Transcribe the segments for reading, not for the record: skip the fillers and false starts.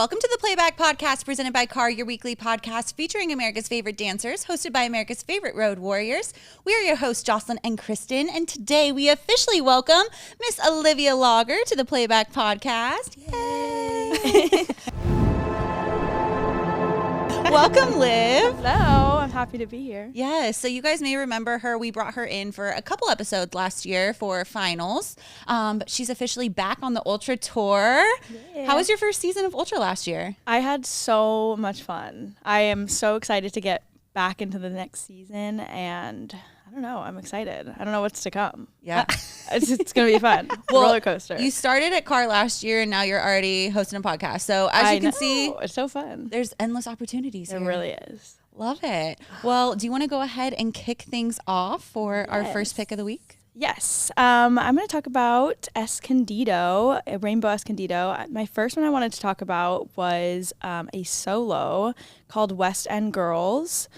Welcome to the Playback Podcast, presented by Car, your weekly podcast featuring America's favorite dancers, hosted by America's favorite road warriors. We are your hosts, Jocelyn and Kristyn, and today we officially welcome Miss Olivia Lager to the Playback Podcast. Yay! Welcome, Liv. Hello, I'm happy to be here. Yes, so you guys may remember her. We brought her in for a couple episodes last year for finals, but she's officially back on the Ultra Tour. Yeah. How was your first season of Ultra last year? I had so much fun. I am so excited to get back into the next season, and I don't know, I'm excited. I don't know what's to come. Yeah. It's going to be fun. Well, roller coaster. You started at Car last year, and now you're already hosting a podcast. So as you can see, it's so fun. There's endless opportunities There here. really is. Love it. Well, do you want to go ahead and kick things off for our first pick of the week? Yes. I'm going to talk about Escondido, Rainbow Escondido. My first one I wanted to talk about was a solo called West End Girls.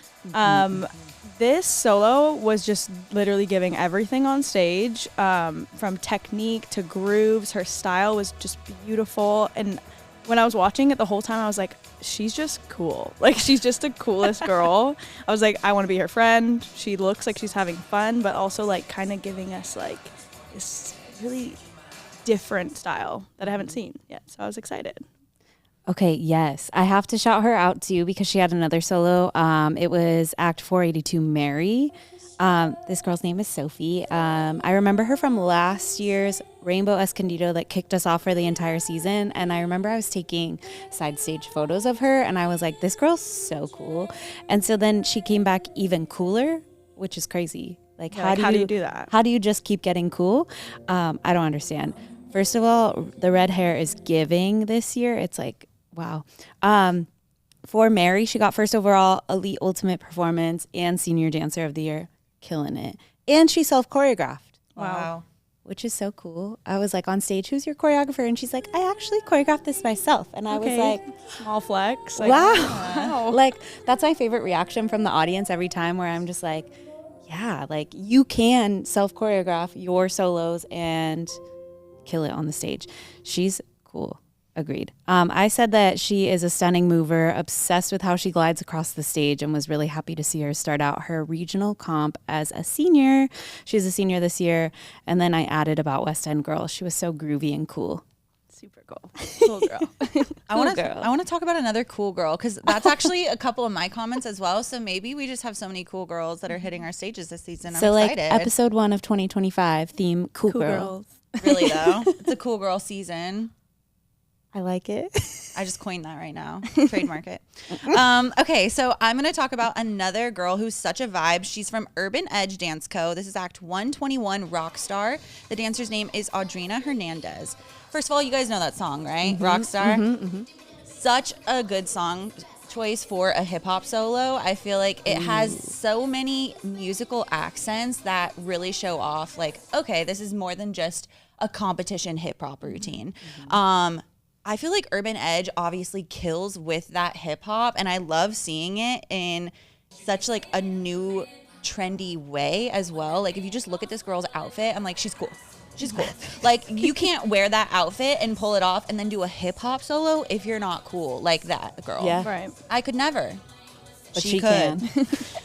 This solo was just literally giving everything on stage, from technique to grooves. Her style was just beautiful. And when I was watching it the whole time, I was like, she's just cool. Like, she's just the coolest girl. I was like, I want to be her friend. She looks like she's having fun, but also like kind of giving us like this really different style that I haven't seen yet. So I was excited. Okay, yes. I have to shout her out too because she had another solo. It was Act 482 Mary. This girl's name is Sophie. I remember her from last year's Rainbow Escondido that kicked us off for the entire season. And I remember I was taking side stage photos of her and I was like, this girl's so cool. And so then she came back even cooler, which is crazy. Like, yeah, how do you do that? How do you just keep getting cool? I don't understand. First of all, the red hair is giving this year. It's like, wow. For Mary, she got first overall Elite Ultimate Performance and Senior Dancer of the Year. Killing it. And she self-choreographed. Wow. Which is so cool. I was like on stage, who's your choreographer? And she's like, I actually choreographed this myself. And I was like, small flex. Like, wow. Like, that's my favorite reaction from the audience every time, where I'm just like, yeah, like you can self-choreograph your solos and kill it on the stage. She's cool. Agreed. I said that she is a stunning mover, obsessed with how she glides across the stage, and was really happy to see her start out her regional comp as a senior. She's a senior this year. And then I added about West End Girls. She was so groovy and cool. Super cool. Cool girl. I want to talk about another cool girl, because that's actually a couple of my comments as well. So maybe we just have so many cool girls that are hitting our stages this season. I'm excited. Like episode 1 of 2025 theme, cool girls. Really though, it's a cool girl season. I like it. I just coined that right now. Trademark it. Okay, so I'm going to talk about another girl who's such a vibe. She's from Urban Edge Dance Co. This is Act 121 Rockstar. The dancer's name is Audrina Hernandez. First of all, you guys know that song, right? Rockstar. Such a good song choice for a hip-hop solo. I feel like it has so many musical accents that really show off, like, okay, this is more than just a competition hip-hop routine. I feel like Urban Edge obviously kills with that hip hop, and I love seeing it in such like a new trendy way as well. Like, if you just look at this girl's outfit, I'm like, she's cool. She's cool. Like, you can't wear that outfit and pull it off and then do a hip hop solo if you're not cool like that, girl. Yeah. Right. I could never. But she can.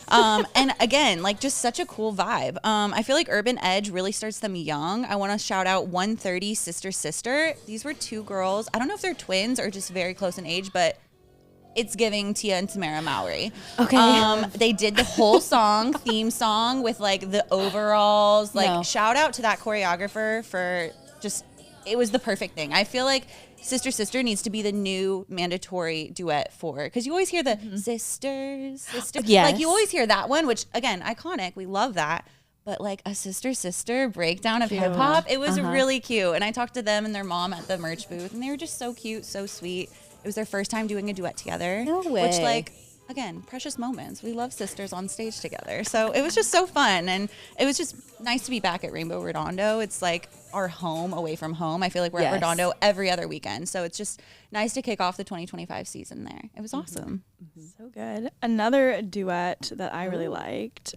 And again, like, just such a cool vibe. I feel like Urban Edge really starts them young. I want to shout out 130 Sister. These were two girls. I don't know if they're twins or just very close in age, but it's giving Tia and Tamara Mowry. Okay. They did the whole theme song with like the overalls. Like, shout out to that choreographer for just, it was the perfect thing. I feel like Sister needs to be the new mandatory duet for, because you always hear the sisters. Yes. Like, you always hear that one, which again, iconic. We love that. But like a sister breakdown of hip hop, it was really cute. And I talked to them and their mom at the merch booth, and they were just so cute, so sweet. It was their first time doing a duet together. No way. Which, like, again, precious moments. We love sisters on stage together. So it was just so fun. And it was just nice to be back at Rainbow Redondo. It's like our home away from home. I feel like we're at Redondo every other weekend. So it's just nice to kick off the 2025 season there. It was awesome. So good. Another duet that I really liked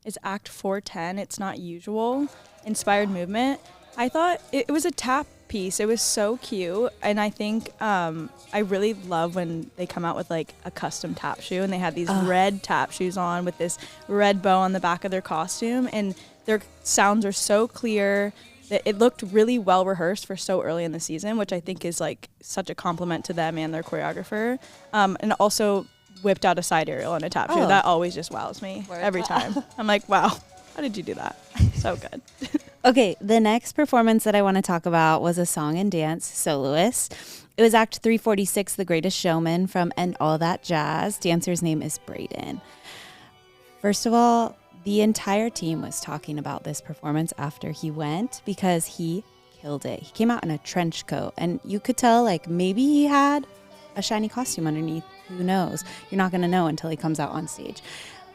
is Act 410. It's Not Usual, Inspired Movement. I thought it was a tap piece. It was so cute. And I think I really love when they come out with like a custom tap shoe, and they had these red tap shoes on with this red bow on the back of their costume, and their sounds are so clear that it looked really well rehearsed for so early in the season, which I think is like such a compliment to them and their choreographer. And also whipped out a side aerial and a tap shoe. That always just wows me every time. I'm like, wow, how did you do that? So good. Okay, the next performance that I want to talk about was a song and dance soloist. It was Act 346, The Greatest Showman from And All That Jazz. Dancer's name is Braden. First of all, the entire team was talking about this performance after he went because he killed it. He came out in a trench coat, and you could tell like maybe he had a shiny costume underneath. Who knows? You're not going to know until he comes out on stage.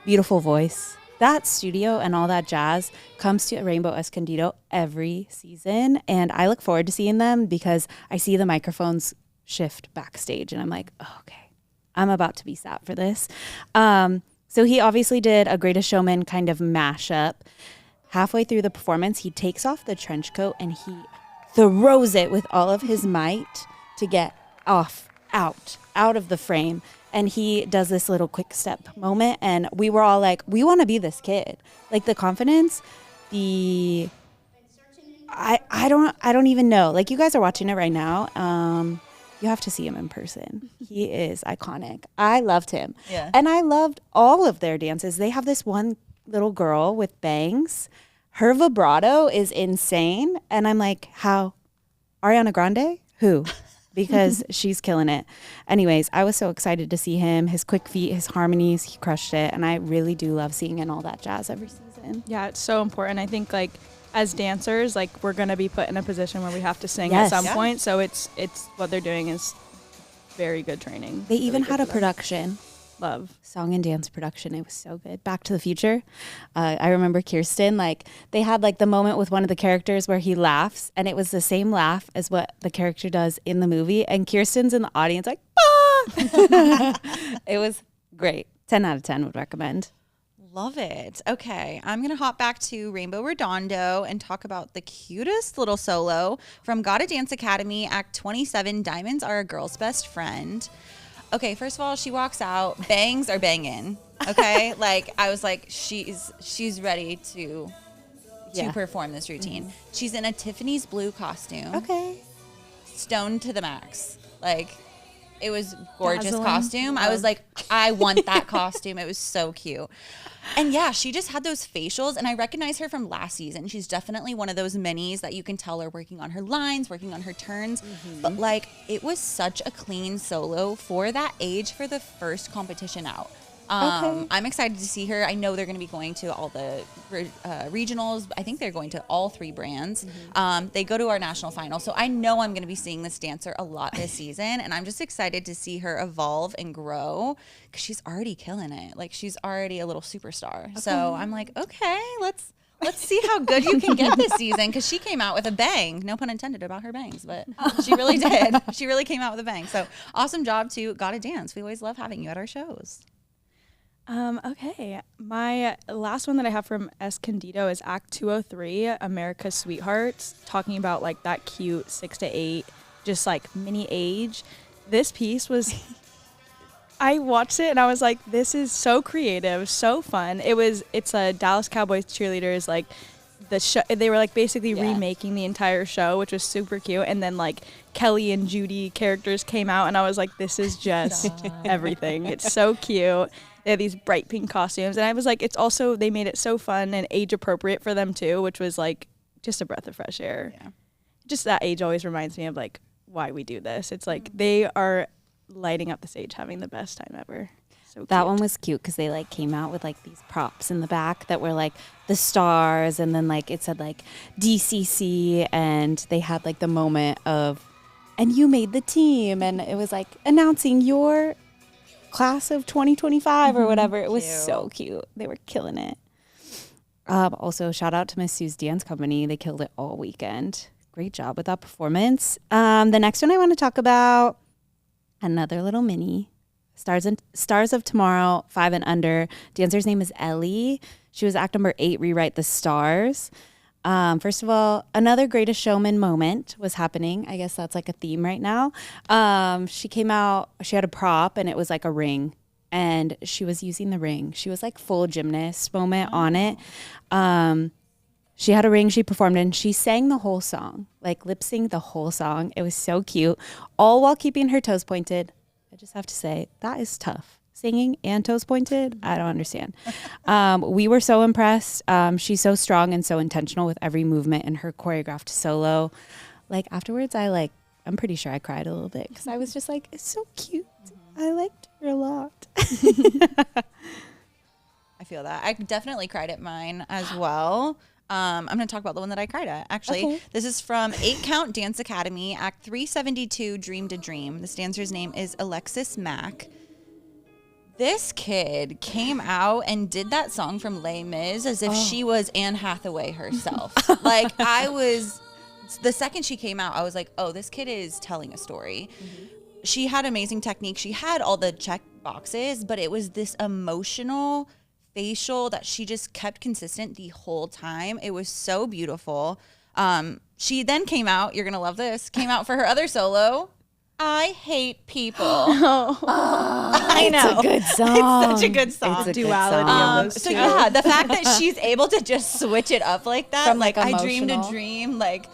Beautiful voice. That studio and All That Jazz comes to Rainbow Escondido every season, and I look forward to seeing them because I see the microphones shift backstage, and I'm like, oh, okay, I'm about to be sat for this. So he obviously did a Greatest Showman kind of mashup. Halfway through the performance, he takes off the trench coat and he throws it with all of his might to get out of the frame. And he does this little quick step moment, and we were all like, we want to be this kid. Like the confidence, I don't even know. Like you guys are watching it right now. You have to see him in person. He is iconic. I loved him. Yeah. And I loved all of their dances. They have this one little girl with bangs. Her vibrato is insane. And I'm like, how? Ariana Grande? Who? Because she's killing it. Anyways, I was so excited to see him. His quick feet, his harmonies, he crushed it. And I really do love seeing And All That Jazz every season. Yeah, it's so important. I think like as dancers, like we're going to be put in a position where we have to sing at some point. So it's what they're doing is very good training. They even had a production. Love. Song and dance production. It was so good. Back to the Future. I remember Kirsten, like they had like the moment with one of the characters where he laughs, and it was the same laugh as what the character does in the movie. And Kirsten's in the audience like, ah! It was great. 10 out of 10 would recommend. Love it. Okay, I'm going to hop back to Rainbow Redondo and talk about the cutest little solo from Gotta Dance Academy, Act 27, Diamonds Are a Girl's Best Friend. Okay, first of all, she walks out, bangs are banging, okay? Like, I was like, she's ready to perform this routine. Mm-hmm. She's in a Tiffany's blue costume. Okay. Stoned to the max. Like, it was gorgeous costume. I was like, I want that costume. It was so cute. And yeah, she just had those facials, and I recognize her from last season. She's definitely one of those minis that you can tell are working on her lines, working on her turns. Mm-hmm. But like, it was such a clean solo for that age for the first competition out. Okay. I'm excited to see her. I know they're going to be going to all the regionals. I think they're going to all 3 brands. Mm-hmm. They go to our national final. So I know I'm going to be seeing this dancer a lot this season. And I'm just excited to see her evolve and grow because she's already killing it. Like, she's already a little superstar. Okay. So I'm like, okay, let's see how good you can get this season, because she came out with a bang. No pun intended about her bangs, but she really did. She really came out with a bang. So awesome job to Gotta Dance. We always love having you at our shows. Okay. My last one that I have from Escondido is Act 203, America's Sweethearts, talking about like that cute 6 to 8, just like mini age. This piece was, I watched it and I was like, this is so creative, so fun. It's a Dallas Cowboys cheerleaders, like the show, they were like basically remaking the entire show, which was super cute. And then like Kelly and Judy characters came out, and I was like, this is just everything. It's so cute. They had these bright pink costumes, and I was like, it's also, they made it so fun and age appropriate for them too, which was like just a breath of fresh air. Yeah. Just that age always reminds me of like why we do this. It's like they are lighting up the stage, having the best time ever. So cute. That one was cute because they like came out with like these props in the back that were like the stars, and then like it said like DCC, and they had like the moment of, and you made the team, and it was like announcing your class of 2025 or whatever. It was so cute. They were killing it. Also, shout out to Miss Sue's Dance Company. They killed it all weekend. Great job with that performance. The next one I want to talk about, another little mini, Stars of Tomorrow, 5 and under. Dancer's name is Ellie. She was act number 8, Rewrite the Stars. First of all, another Greatest Showman moment was happening. I guess that's like a theme right now. She came out, she had a prop and it was like a ring and she was using the ring. She was like full gymnast moment on it. She had a ring she performed in. She sang the whole song, like lip synced the whole song. It was so cute, all while keeping her toes pointed. I just have to say, that is tough. Singing and toes pointed, I don't understand. We were so impressed. She's so strong and so intentional with every movement in her choreographed solo. Like afterwards, I'm pretty sure I cried a little bit because I was just like, it's so cute. I liked her a lot. I feel that. I definitely cried at mine as well. I'm going to talk about the one that I cried at, actually. Okay. This is from 8 Count Dance Academy, Act 372, Dream to Dream. This dancer's name is Alexis Mack. This kid came out and did that song from Les Mis as if she was Anne Hathaway herself. Like, the second she came out, I was like, oh, this kid is telling a story. Mm-hmm. She had amazing technique. She had all the check boxes, but it was this emotional facial that she just kept consistent the whole time. It was so beautiful. She then came out, you're going to love this, came out for her other solo, I Hate People. I know. It's a good song. It's such a good song. It's a duality of those so two. yeah, the fact that she's able to just switch it up like that, from like I dreamed a dream, like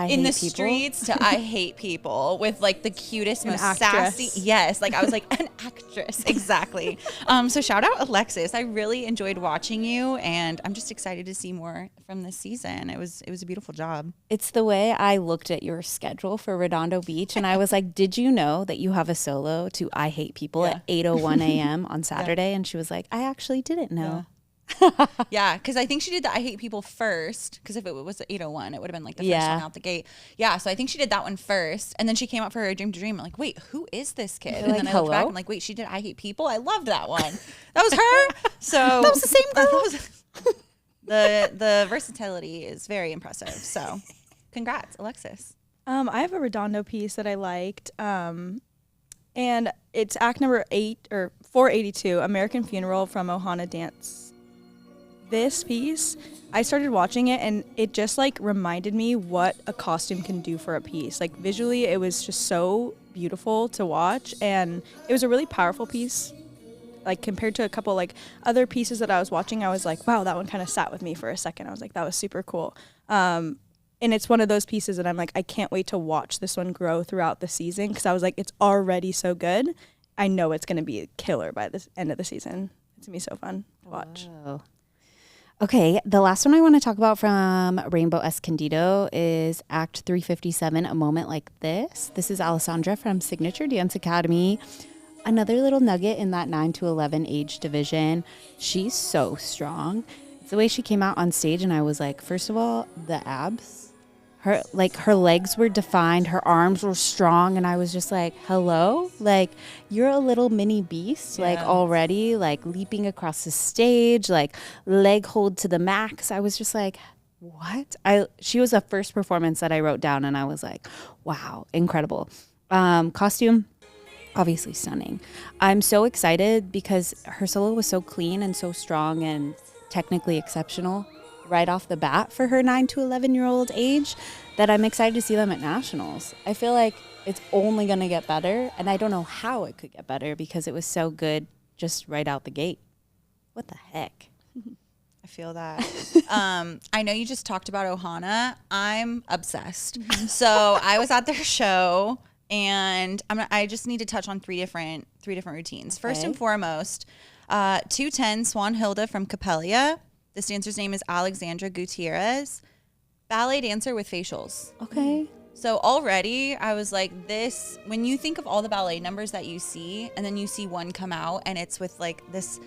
in the streets to I Hate People with like the cutest, most sassy. Yes, like I was like an actress, exactly. So shout out Alexis. I really enjoyed watching you, and I'm just excited to see more from this season. It was a beautiful job. It's the way I looked at your schedule for Redondo Beach, and I was like, did you know that you have a solo to I Hate People at 8:01 a.m. on Saturday? And she was like, I actually didn't know. Yeah. Yeah, because I think she did the I Hate People first, because if it was 8:01, it would have been like the first one out the gate. Yeah, so I think she did that one first, and then she came out for her Dream to Dream. I'm like, wait, who is this kid? And then I looked back, I'm like, wait, she did I Hate People? I loved that one. That was her? So that was the same girl? The versatility is very impressive. So congrats, Alexis. I have a Redondo piece that I liked, and it's act number 482, American Funeral from Ohana Dance. This piece, I started watching it and it just like reminded me what a costume can do for a piece. Like visually, it was just so beautiful to watch, and it was a really powerful piece. Like compared to a couple like other pieces that I was watching, I was like, wow, that one kind of sat with me for a second. I was like, that was super cool. And it's one of those pieces that I'm like, I can't wait to watch this one grow throughout the season, because I was like, it's already so good. I know it's going to be a killer by the end of the season. It's going to be so fun to watch. Wow. Okay, the last one I want to talk about from Rainbow Escondido is Act 357, A Moment Like This. This is Alessandra from Signature Dance Academy. Another little nugget in that 9 to 11 age division. She's so strong. It's the way she came out on stage, and I was like, first of all, the abs. Her legs were defined, her arms were strong, and I was just like, hello? Like, you're a little mini beast, like already, like leaping across the stage, like leg hold to the max. I was just like, what? She was the first performance that I wrote down, and I was like, wow, incredible. Costume, obviously stunning. I'm so excited because her solo was so clean and so strong and technically exceptional right off the bat for her 9 to 11-year-old age, that I'm excited to see them at nationals. I feel like it's only going to get better, and I don't know how it could get better because it was so good just right out the gate. What the heck? I feel that. I know you just talked about Ohana. I'm obsessed. So I was at their show, and I just need to touch on three different routines. Okay. First and foremost, 210 Swan Hilda from Capella. This dancer's name is Alexandra Gutierrez. Ballet dancer with facials. Okay. So already I was like, this, when you think of all the ballet numbers that you see, and then you see one come out and it's with like this,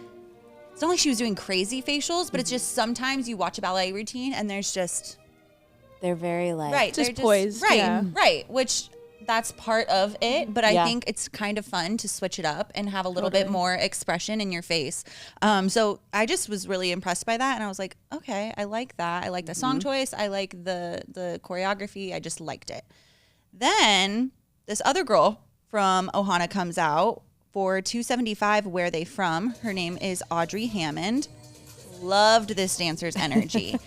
it's not like she was doing crazy facials, but it's just sometimes you watch a ballet routine and there's just. They're very like. Right. Just poised. Right. Yeah. Right. Which that's part of it, but I think it's kind of fun to switch it up and have a little bit more expression in your face. So I just was really impressed by that, and I was like, okay, I like that. I like the song choice. I like the choreography. I just liked it. Then this other girl from Ohana comes out for 275. Where They From? Her name is Audrey Hammond. Loved this dancer's energy.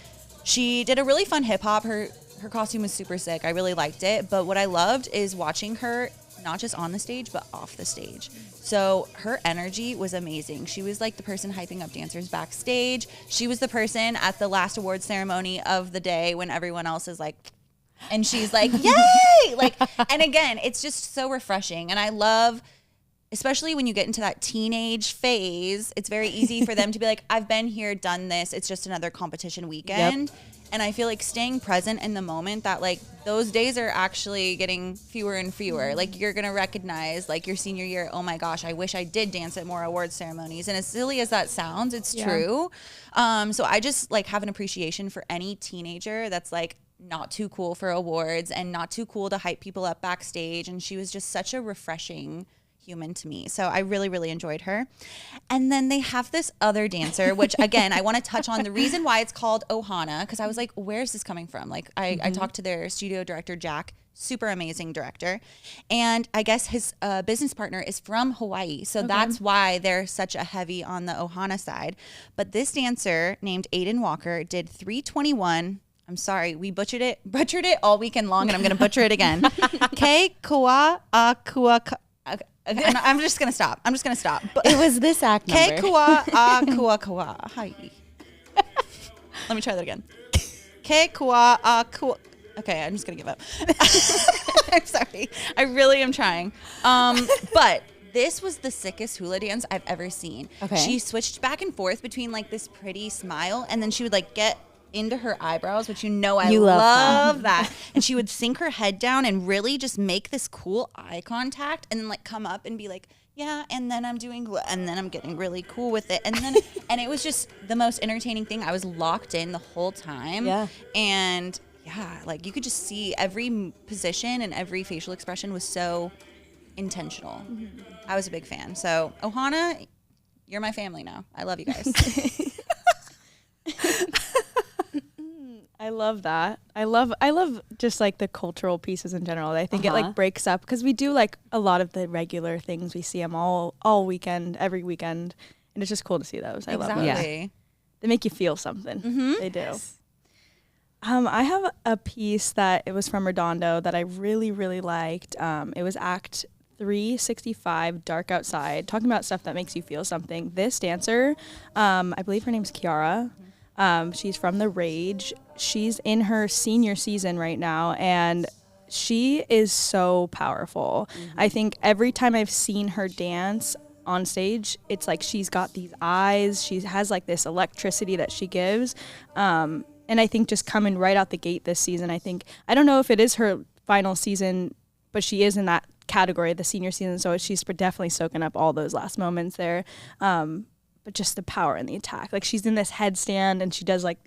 She did a really fun hip hop. Her costume was super sick. I really liked it. But what I loved is watching her not just on the stage, but off the stage. So her energy was amazing. She was like the person hyping up dancers backstage. She was the person at the last awards ceremony of the day when everyone else is like, and she's like, yay! Like, and again, it's just so refreshing. And I love, especially when you get into that teenage phase, it's very easy for them to be like, I've been here, done this. It's just another competition weekend. Yep. And I feel like staying present in the moment, that like those days are actually getting fewer and fewer. Like you're going to recognize like your senior year, oh my gosh, I wish I did dance at more awards ceremonies. And as silly as that sounds, it's true. So I just like have an appreciation for any teenager that's like not too cool for awards and not too cool to hype people up backstage. And she was just such a refreshing human to me. So I really, really enjoyed her. And then they have this other dancer, which again, I want to touch on the reason why it's called Ohana, because I was like, where's this coming from? Like I talked to their studio director, Jack, super amazing director. And I guess his business partner is from Hawaii. So that's why they're such a heavy on the Ohana side. But this dancer named Aiden Walker did 321. I'm sorry, we butchered it all weekend long, and I'm going to butcher it again. Ke kua a kua. I'm just gonna stop. It was this act number. Ke kua a kua kua. Hi. Let me try that again. Ke kua a kua. Okay, I'm just gonna give up. I'm sorry. I really am trying. But this was the sickest hula dance I've ever seen. Okay. She switched back and forth between like this pretty smile, and then she would like get into her eyebrows, which I love that. And she would sink her head down and really just make this cool eye contact, and then like come up and be like, yeah, and then I'm doing, and then I'm getting really cool with it. And then, and it was just the most entertaining thing. I was locked in the whole time. Yeah. And yeah, like you could just see every position and every facial expression was so intentional. Mm-hmm. I was a big fan. So Ohana, you're my family now. I love you guys. I love that. I love just like the cultural pieces in general. I think it like breaks up, because we do like a lot of the regular things. We see them all weekend, every weekend, and it's just cool to see those. I love those. Yeah. They make you feel something. Mm-hmm. They do. Yes. I have a piece that it was from Redondo that I really, really liked. It was Act 365, Dark Outside, talking about stuff that makes you feel something. This dancer, I believe her name's Kiara. She's from The Rage. She's in her senior season right now, and she is so powerful. Mm-hmm. I think every time I've seen her dance on stage, it's like she's got these eyes. She has like this electricity that she gives. And I think just coming right out the gate this season, I don't know if it is her final season, but she is in that category, the senior season. So she's definitely soaking up all those last moments there. But just the power and the attack. Like she's in this headstand and she does like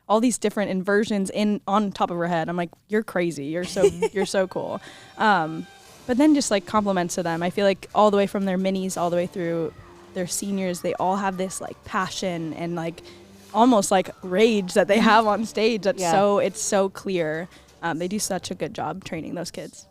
all these different inversions on top of her head. I'm like, you're crazy. You're so cool. But then just like compliments to them. I feel like all the way from their minis all the way through their seniors, they all have this like passion and like almost like rage that they have on stage. It's so clear. They do such a good job training those kids.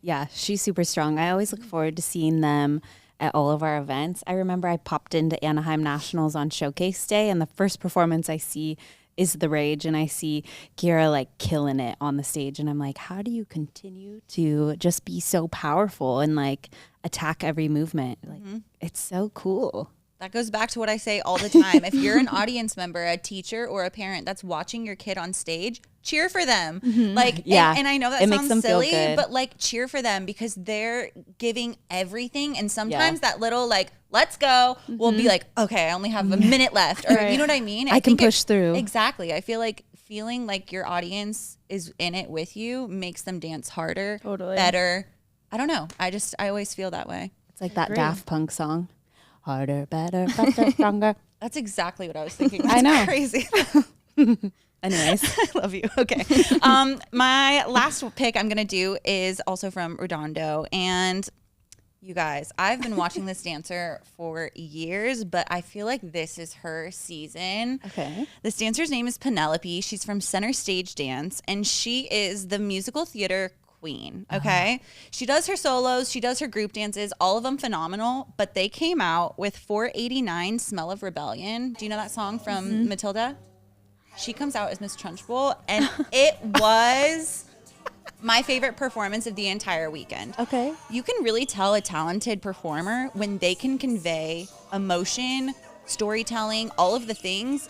Yeah, she's super strong. I always look forward to seeing them at all of our events. I remember I popped into Anaheim Nationals on Showcase Day, and the first performance I see is The Rage, and I see Kira like killing it on the stage, and I'm like, how do you continue to just be so powerful and like attack every movement? Like, it's so cool. That goes back to what I say all the time. If you're an audience member, a teacher, or a parent that's watching your kid on stage, cheer for them. Mm-hmm. Like, yeah. And I know that sounds silly, but like cheer for them because they're giving everything. And sometimes that little like, let's go, will be like, okay, I only have a minute left. Or you know what I mean? I can push through. Exactly. I feel like feeling like your audience is in it with you makes them dance harder, better. I don't know. I always feel that way. It's like that Daft Punk song. Harder, better, faster, stronger. That's exactly what I was thinking. That's crazy. Anyways. I love you. Okay. My last pick I'm going to do is also from Redondo. And you guys, I've been watching this dancer for years, but I feel like this is her season. Okay. This dancer's name is Penelope. She's from Center Stage Dance, and she is the musical theater queen. Okay. She does her solos. She does her group dances, all of them phenomenal, but they came out with 489 Smell of Rebellion. Do you know that song from Matilda? she comes out as Miss Trunchbull, and it was my favorite performance of the entire weekend. Okay. You can really tell a talented performer when they can convey emotion, storytelling, all of the things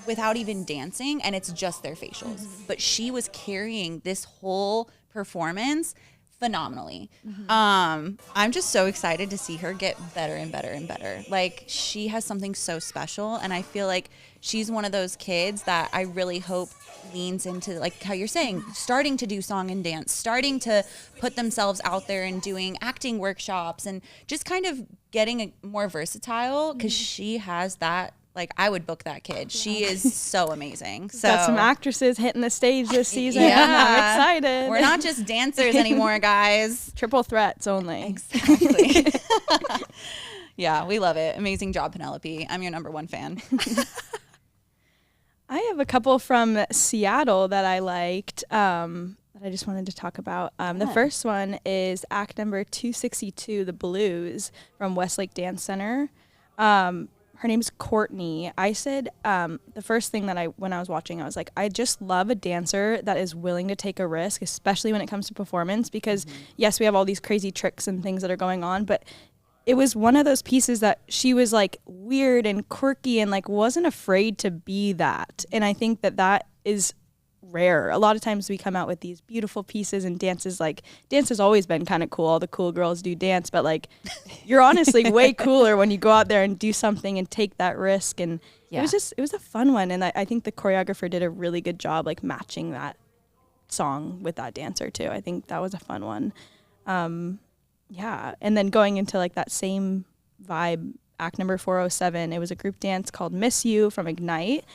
without even dancing, and it's just their facials. Mm-hmm. But she was carrying this whole performance phenomenally. Mm-hmm. I'm just so excited to see her get better and better and better. Like, she has something so special, and I feel like she's one of those kids that I really hope leans into, like how you're saying, starting to do song and dance, starting to put themselves out there and doing acting workshops and just kind of getting more versatile, because she has that. Like, I would book that kid. She is so amazing. So got some actresses hitting the stage this season. Yeah. I'm excited. We're not just dancers anymore, guys. Triple threats only. Exactly. Yeah, we love it. Amazing job, Penelope. I'm your number one fan. I have a couple from Seattle that I liked that I just wanted to talk about. The first one is act number 262, The Blues, from Westlake Dance Center. Her name's Courtney. I said the first thing that when I was watching, I was like, I just love a dancer that is willing to take a risk, especially when it comes to performance, because yes, we have all these crazy tricks and things that are going on, but it was one of those pieces that she was like weird and quirky and like wasn't afraid to be that. And I think that is rare. A lot of times we come out with these beautiful pieces, and dance has always been kind of cool. All the cool girls do dance, but like you're honestly way cooler when you go out there and do something and take that risk. And it was a fun one. And I think the choreographer did a really good job like matching that song with that dancer too. I think that was a fun one. And then going into like that same vibe, act number 407, it was a group dance called Miss You from Ignite.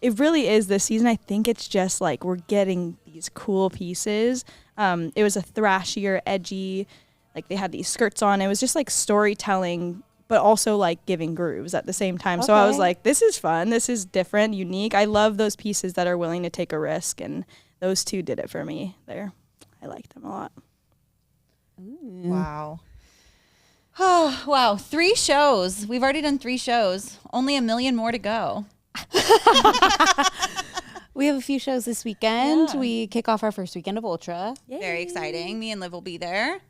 It really is this season. I think it's just like we're getting these cool pieces. It was a thrashier, edgy, like they had these skirts on. It was just like storytelling, but also like giving grooves at the same time. Okay. So I was like, this is fun. This is different, unique. I love those pieces that are willing to take a risk, and those two did it for me there. I liked them a lot. Ooh. Wow. Oh, wow. 3 shows. We've already done 3 shows. Only 1 million more to go. We have a few shows this weekend. Yeah. We kick off our first weekend of Ultra. Yay. Very exciting. Me and Liv will be there.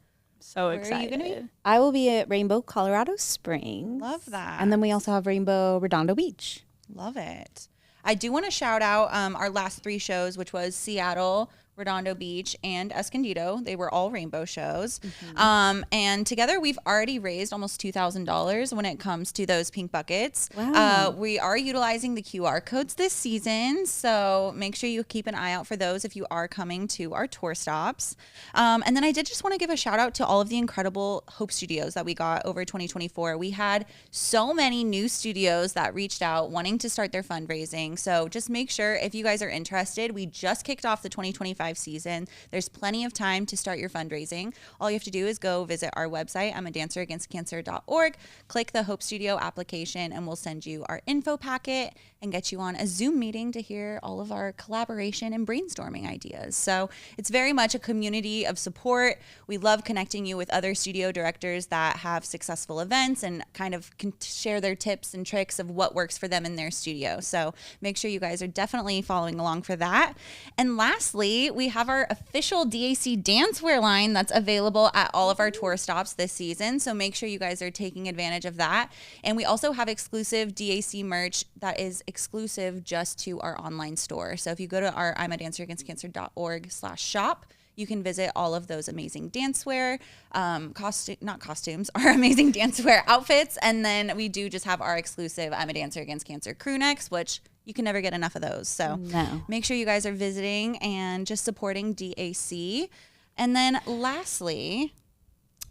So Where excited. Are you gonna be? I will be at Rainbow, Colorado Springs. Love that. And then we also have Rainbow, Redondo Beach. Love it. I do want to shout out our last 3 shows, which was Seattle, Redondo Beach, and Escondido. They were all rainbow shows. Mm-hmm. And together we've already raised almost $2,000 when it comes to those pink buckets. Wow. We are utilizing the QR codes this season, so make sure you keep an eye out for those if you are coming to our tour stops. And then I did just want to give a shout out to all of the incredible Hope Studios that we got over 2024. We had so many new studios that reached out wanting to start their fundraising. So just make sure if you guys are interested, we just kicked off the 2025 season. There's plenty of time to start your fundraising. All you have to do is go visit our website, I'mADancerAgainstCancer.org, click the Hope Studio application, and we'll send you our info packet and get you on a Zoom meeting to hear all of our collaboration and brainstorming ideas. So it's very much a community of support. We love connecting you with other studio directors that have successful events and kind of can share their tips and tricks of what works for them in their studio. So make sure you guys are definitely following along for that. And lastly, we have our official DAC dancewear line that's available at all of our tour stops this season. So make sure you guys are taking advantage of that. And we also have exclusive DAC merch that is exclusive just to our online store. So if you go to our I'mADancerAgainstCancer.org/shop, you can visit all of those amazing dancewear, not costumes, our amazing dancewear outfits. And then we do just have our exclusive I'm a Dancer Against Cancer crew necks, which you can never get enough of those. So make sure you guys are visiting and just supporting DAC. And then lastly,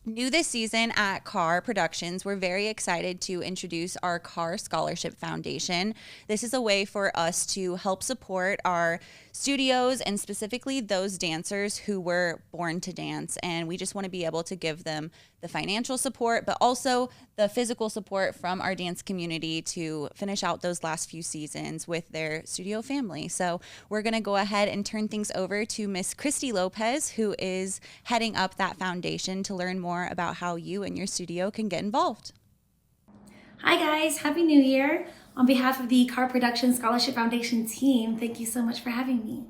new this season at CAR Productions, we're very excited to introduce our CAR Scholarship Foundation. This is a way for us to help support our studios and specifically those dancers who were born to dance. And we just want to be able to give them the financial support, but also the physical support from our dance community to finish out those last few seasons with their studio family. So we're going to go ahead and turn things over to Miss Christy Lopez, who is heading up that foundation, to learn more about how you and your studio can get involved. Hi guys, Happy New Year. On behalf of the Car Production Scholarship Foundation team, thank you so much for having me.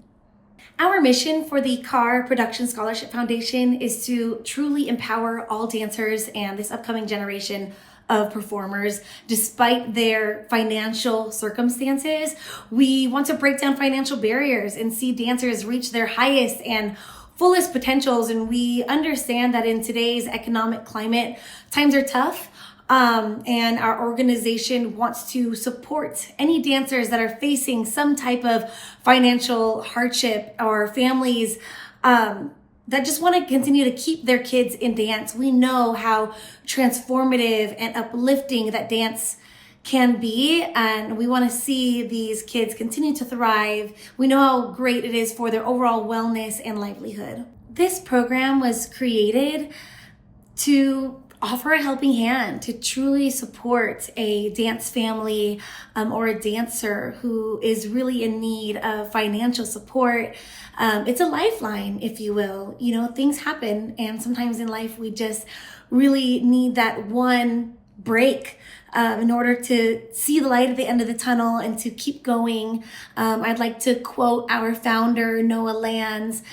Our mission for the Car Production Scholarship Foundation is to truly empower all dancers and this upcoming generation of performers despite their financial circumstances. We want to break down financial barriers and see dancers reach their highest and fullest potentials. And we understand that in today's economic climate, times are tough. And our organization wants to support any dancers that are facing some type of financial hardship, or families that just want to continue to keep their kids in dance. We know how transformative and uplifting that dance can be, and we want to see these kids continue to thrive. We know how great it is for their overall wellness and livelihood. This program was created to offer a helping hand, to truly support a dance family or a dancer who is really in need of financial support. It's a lifeline, if you will. You know, things happen, and sometimes in life we just really need that one break in order to see the light at the end of the tunnel and to keep going. I'd like to quote our founder, Noah Lands,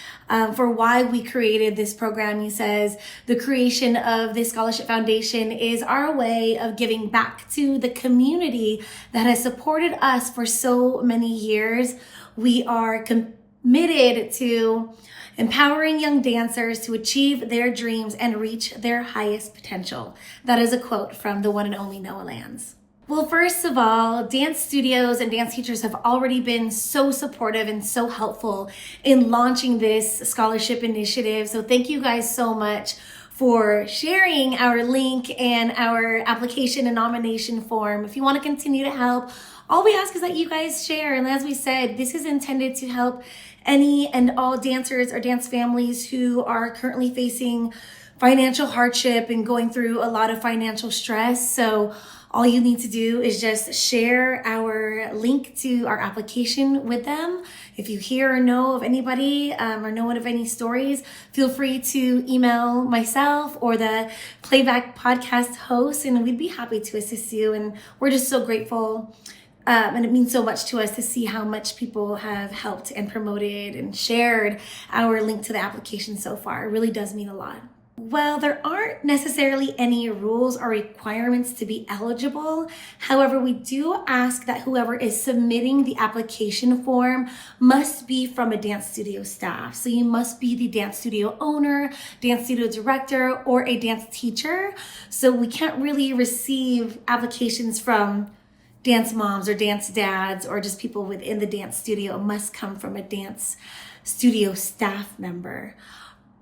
for why we created this program. He says, "The creation of this scholarship foundation is our way of giving back to the community that has supported us for so many years. We are committed to empowering young dancers to achieve their dreams and reach their highest potential." That is a quote from the one and only Noah Lands. Well, first of all, dance studios and dance teachers have already been so supportive and so helpful in launching this scholarship initiative. So thank you guys so much for sharing our link and our application and nomination form. If you want to continue to help, all we ask is that you guys share. And as we said, this is intended to help any and all dancers or dance families who are currently facing financial hardship and going through a lot of financial stress. So all you need to do is just share our link to our application with them. If you hear or know of anybody or know of any stories, feel free to email myself or the Playback Podcast host, and we'd be happy to assist you. And we're just so grateful. And it means so much to us to see how much people have helped and promoted and shared our link to the application so far. It really does mean a lot. Well, there aren't necessarily any rules or requirements to be eligible. However, we do ask that whoever is submitting the application form must be from a dance studio staff. So you must be the dance studio owner, dance studio director, or a dance teacher. So we can't really receive applications from dance moms or dance dads or just people within the dance studio. It must come from a dance studio staff member.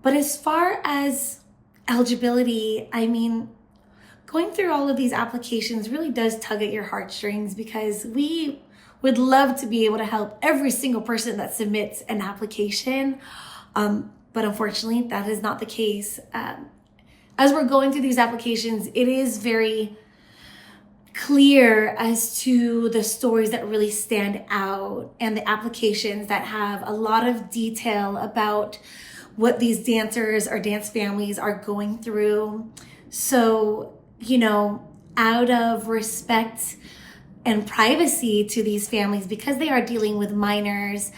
But as far as eligibility, I mean, going through all of these applications really does tug at your heartstrings, because we would love to be able to help every single person that submits an application. But unfortunately, that is not the case. As we're going through these applications, it is very clear as to the stories that really stand out and the applications that have a lot of detail about what these dancers or dance families are going through. So, you know, out of respect and privacy to these families, because they are dealing with minors,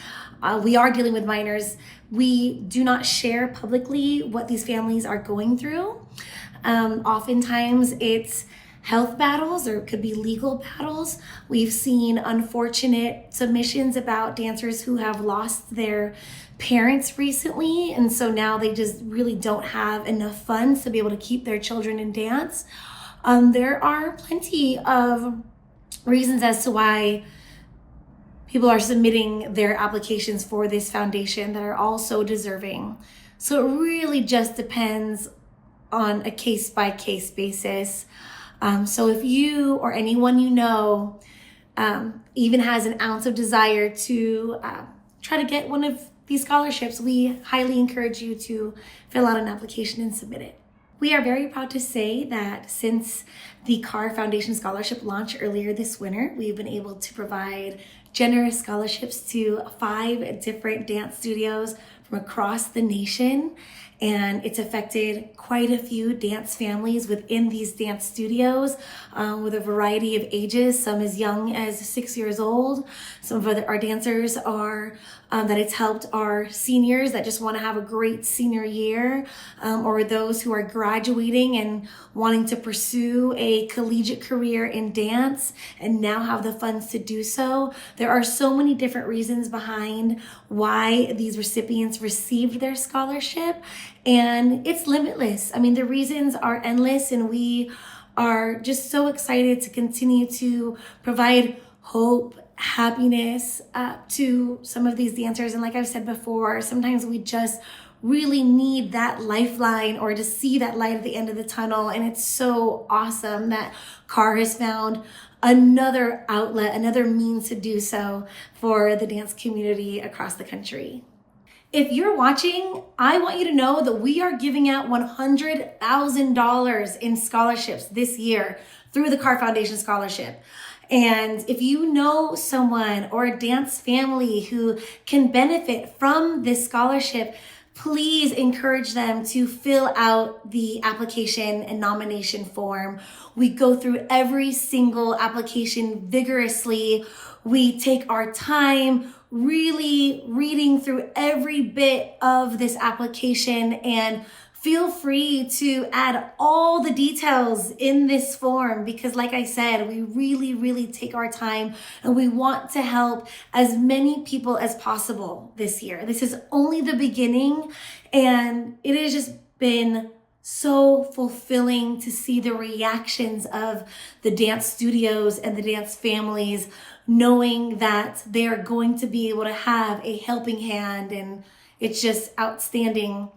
we do not share publicly what these families are going through. Oftentimes it's health battles, or it could be legal battles. We've seen unfortunate submissions about dancers who have lost their parents recently, and so now they just really don't have enough funds to be able to keep their children in dance. There are plenty of reasons as to why people are submitting their applications for this foundation that are all so deserving. So it really just depends on a case-by-case basis. So if you or anyone you know even has an ounce of desire to try to get one of these scholarships, we highly encourage you to fill out an application and submit it. We are very proud to say that since the Car Foundation Scholarship launched earlier this winter, we've been able to provide generous scholarships to 5 different dance studios from across the nation. And it's affected quite a few dance families within these dance studios with a variety of ages, some as young as 6 years old. Some of our dancers are, that it's helped our seniors that just want to have a great senior year, or those who are graduating and wanting to pursue a collegiate career in dance and now have the funds to do so. There are so many different reasons behind why these recipients received their scholarship, and it's limitless. I mean, the reasons are endless, and we are just so excited to continue to provide hope, happiness to some of these dancers. And like I've said before, sometimes we just really need that lifeline or to see that light at the end of the tunnel. And it's so awesome that CAR has found another outlet, another means to do so for the dance community across the country. If you're watching, I want you to know that we are giving out $100,000 in scholarships this year through the CAR Foundation Scholarship. And if you know someone or a dance family who can benefit from this scholarship, please encourage them to fill out the application and nomination form. We go through every single application vigorously. We take our time really reading through every bit of this application, and feel free to add all the details in this form because, like I said, we really take our time and we want to help as many people as possible this year. This is only the beginning, and it has just been so fulfilling to see the reactions of the dance studios and the dance families, knowing that they are going to be able to have a helping hand. And it's just outstanding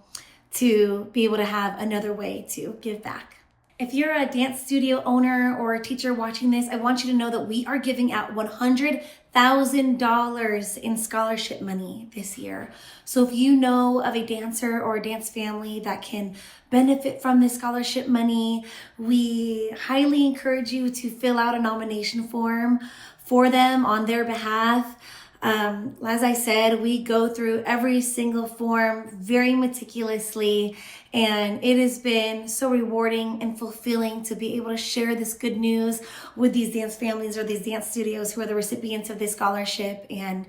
to be able to have another way to give back. If you're a dance studio owner or a teacher watching this, I want you to know that we are giving out $100,000 in scholarship money this year. So if you know of a dancer or a dance family that can benefit from this scholarship money, we highly encourage you to fill out a nomination form for them on their behalf. As I said, we go through every single form very meticulously, and it has been so rewarding and fulfilling to be able to share this good news with these dance families or these dance studios who are the recipients of this scholarship. And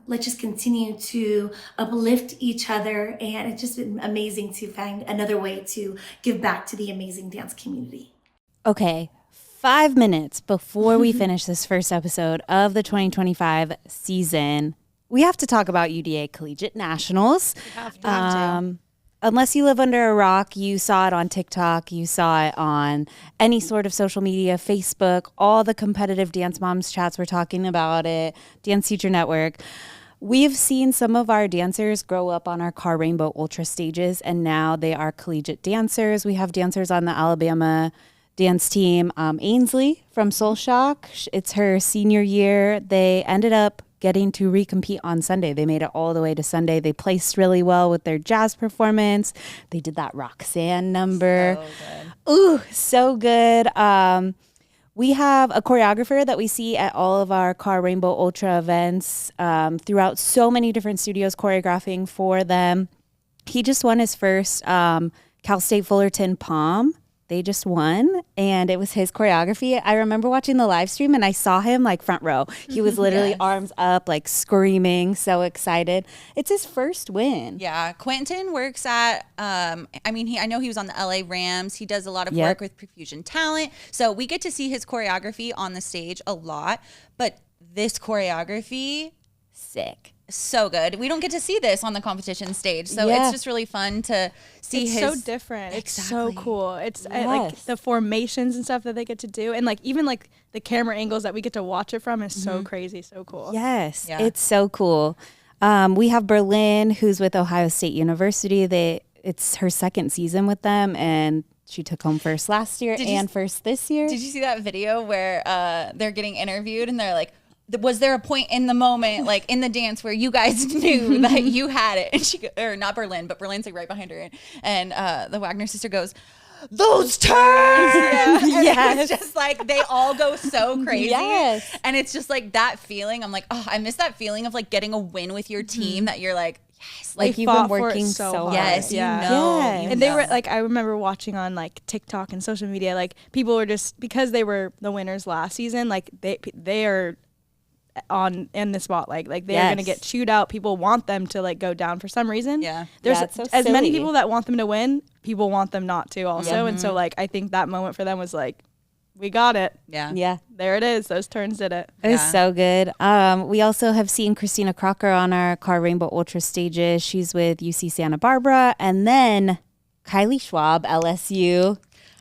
let's just continue to uplift each other, and it's just been amazing to find another way to give back to the amazing dance community. Okay. 5 minutes before we finish this first episode of the 2025 season, we have to talk about UDA Collegiate Nationals. We have to. Unless you live under a rock, you saw it on TikTok, you saw it on any sort of social media, Facebook, all the competitive dance moms chats were talking about it, Dance Teacher Network. We've seen some of our dancers grow up on our CAR Rainbow Ultra stages, and now they are collegiate dancers. We have dancers on the Alabama dance team, Ainsley from Soul Shock. It's her senior year. They ended up getting to recompete on Sunday. They made it all the way to Sunday. They placed really well with their jazz performance. They did that Roxanne number. So good. We have a choreographer that we see at all of our CAR Rainbow Ultra events throughout so many different studios choreographing for them. He just won his first Cal State Fullerton Palm. They just won, and it was his choreography. I remember watching the live stream, and I saw him like front row. He was literally arms up, like screaming, so excited. It's his first win. Yeah, Quentin works at, I know he was on the LA Rams. He does a lot of work with Perfusion Talent. So we get to see his choreography on the stage a lot, but this choreography, Sick. So good. We don't get to see this on the competition stage. So it's just really fun to see it's so different. It's so cool. It's like the formations and stuff that they get to do. And like even like the camera angles that we get to watch it from is so crazy, so cool. Yes, it's so cool. We have Berlin, who's with Ohio State University. It's her second season with them, and she took home first last year and first this year. Did you see that video where they're getting interviewed and they're like, was there a point in the moment, like in the dance, where you guys knew that you had it? And she, or not Berlin, but Berlin's like right behind her. And the Wagner sister goes, those turns. It's just like, they all go so crazy. And it's just like that feeling. I'm like, oh, I miss that feeling of like getting a win with your team that you're like, Like They you've been fought for it working so so hard. hard. Yes, Yeah. you know. Yeah. you And they know. were like, I remember watching on like TikTok and social media, like people were just, because they were the winners last season, like they are in the spotlight. Like they're going to get chewed out. People want them to like go down for some reason. Yeah. There's it's so as many silly. people that want them to win, people want them not to also. And so like, I think that moment for them was like, we got it. Yeah. Yeah. There it is. Those turns did it. It was Yeah. so good. We also have seen Christina Crocker on our Car Rainbow Ultra stages. She's with UC Santa Barbara. And then Kylie Schwab, LSU.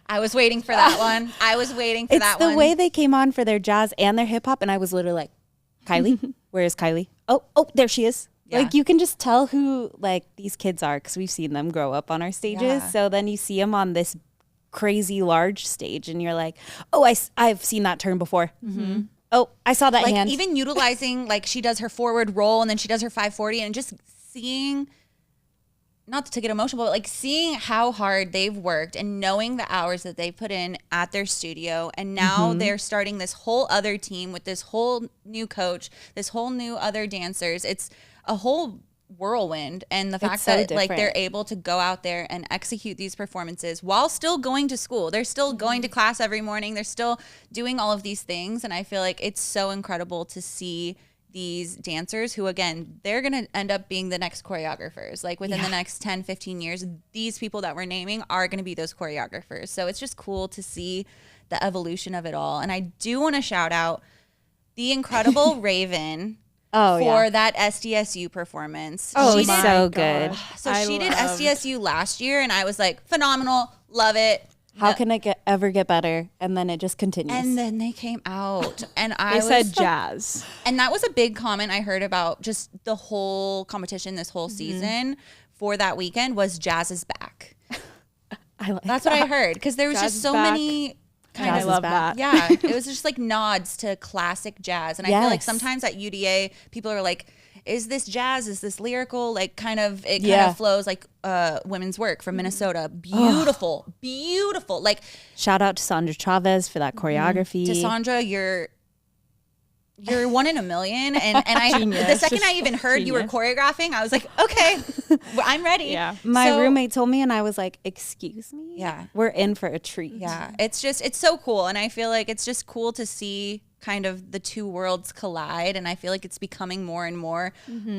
I was waiting for that one. I was waiting for It's that the one. way they came on for their jazz and their hip hop. And I was literally like, Kylie, where is Kylie? Oh, there she is. Yeah. Like you can just tell who like these kids are because we've seen them grow up on our stages. Yeah. So then you see them on this crazy large stage and you're like, oh, I've seen that turn before. Mm-hmm. Oh, I saw that like hand. even utilizing, like she does her forward roll and then she does her 540 and just seeing, not to get emotional, but like seeing how hard they've worked and knowing the hours that they put in at their studio. And now they're starting this whole other team with this whole new coach, this whole new other dancers. It's a whole whirlwind. And the fact so that like they're different. able to go out there and execute these performances while still going to school. They're still going to class every morning. They're still doing all of these things. And I feel like it's so incredible to see these dancers who, again, they're going to end up being the next choreographers. Like within the next 10, 15 years, these people that we're naming are going to be those choreographers. So it's just cool to see the evolution of it all. And I do want to shout out the incredible Raven for that SDSU performance. Oh, She so did- good. So I she did loved- SDSU last year, and I was like, phenomenal, love it. How can it ever get better? And then it just continues. And then they came out, and I They was said jazz. and that was a big comment I heard about just the whole competition this whole season for that weekend was jazz is back. I like That's what I heard because there was Jazz just is so back. many kind I Jazz of is love back. that. yeah, it was just like nods to classic jazz. And I feel like Yes. sometimes at UDA, people are like, is this jazz? Is this lyrical? Like kind of, it kind Yeah. of flows like women's work from Minnesota. Beautiful, beautiful. Like Shout out to Sandra Chavez for that choreography. to Sandra, you're one in a million. And I, Genius. the second Just I even heard you were genius. choreographing, I was like, okay, I'm ready. Yeah. My So- roommate told me and I was like, excuse me? Yeah. We're in for a treat. Yeah, it's so cool. And I feel like it's just cool to see kind of the two worlds collide. And I feel like it's becoming more and more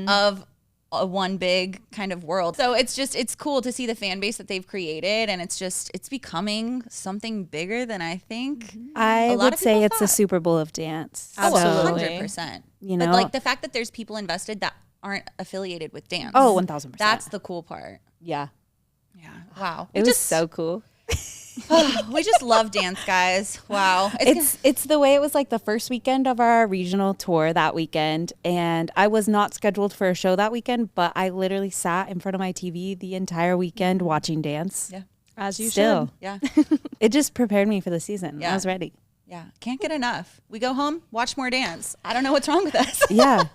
of a one big kind of world. So it's cool to see the fan base that they've created. And it's becoming something bigger than I think. I A lot would of say people it's a thought. Super Bowl of dance. Absolutely. So, 100%. You But know? like the fact that there's people invested that aren't affiliated with dance. Oh, 1000%. That's the cool part. yeah. Yeah. Wow. It was so cool. we just love dance, guys. Wow. It's the way it was like the first weekend of our regional tour that weekend, and I was not scheduled for a show that weekend, but I literally sat in front of my TV the entire weekend watching dance. Yeah. As you Still, Yeah. it just prepared me for the season. Yeah. I was ready. Yeah, can't get enough. We go home, watch more dance. I don't know what's wrong with us. Yeah,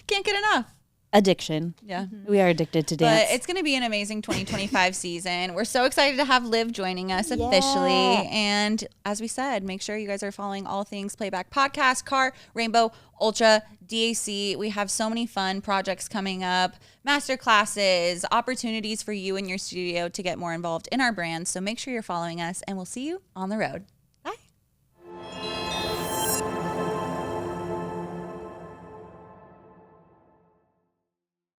Can't get enough. addiction. Yeah. We are addicted to dance. But it's going to be an amazing 2025 season. We're so excited to have Liv joining us officially. And as we said, make sure you guys are following all things Playback Podcast, Car, Rainbow, Ultra, DAC. We have so many fun projects coming up, master classes, opportunities for you and your studio to get more involved in our brand. So make sure you're following us, and we'll see you on the road.